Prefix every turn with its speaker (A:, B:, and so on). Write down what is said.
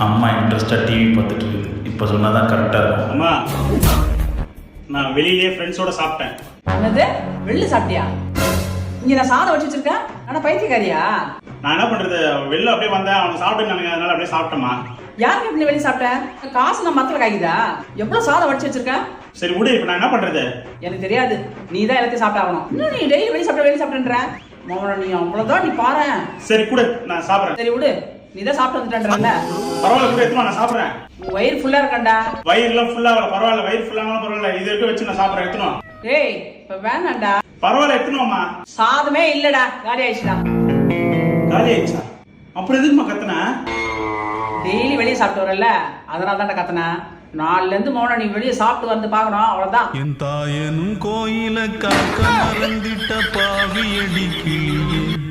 A: அம்மா இன்ட்ரெஸ்டாக டிவி பார்த்துட்டு இருக்குது. இப்போ சொன்னால் தான் கரெக்டாக இருக்கும்.
B: அம்மா, நான் வெளியிலேயே ஃப்ரெண்ட்ஸோட சாப்பிட்டேன்.
C: என்னது வெளில சாப்பிட்டியா? இங்க நான் சாதம் வச்சு வச்சிருக்கேன். ஆனா பைத்தியக்காரியா?
B: நான் என்ன பண்றது, வெளில அப்படியே வந்தேன், அவனை சாப்பிட்டு நானுங்க, அதனால அப்படியே சாப்பிட்டேம்மா.
C: யாருக்கு எப்படி வெளியே சாப்பிட்டேன்? காசு நான் மத்தல காய்க்குதா? எவ்வளவு சாதம் வச்சு வச்சிருக்கேன்?
B: சரி விடு, இப்போ நான் என்ன பண்றது?
C: எனக்கு தெரியாது, நீ தான் எல்லாத்தையும் சாப்பிட்டாகணும். இன்னும் நீ டெய்லி வெளியே சாப்பிட்டேன்ற மோகன, நீ அவ்வளவுதான், நீ பாரு.
B: சரி கொடு, நான் சாப்பிட்றேன்.
C: சரி விடு, நீ தான் சாப்பிட்டு வந்துட்டேன்றல.
B: பரவாயில்ல கூட, எடுத்துமா, நான் சாப்பிட்றேன்.
C: வயிறு ஃபுல்லா இருக்கண்டா.
B: வயிறுலாம் ஃபுல்லா பரவாயில்ல, வயிறு ஃபுல்லானாலும் பரவாயில்ல, இதை எடுத்து வச்சு நான் சாப்பிட்றேன். எடுத்துனோம்.
C: ஏய் இப்ப வேணாண்டா.
B: பரவாயில்ல, எடுத்துனோம்மா.
C: சாதமே இல்லடா, காலி ஆயிடுச்சுடா.
B: காலி ஆயிடுச்சா? அப்படி எதுக்குமா கத்துன?
C: டெய்லி வெளியே சாப்பிட்டு வரல, அதனால தான் கத்துனேன். நாலுல இருந்து மோகன நீ வெளியே சாப்பிட்டு வந்து பாக்கணும், அவ்வளவுதான்.
D: என் தாயனும் கோயில காக்க மறந்திட்ட பாவியடி கிளியே.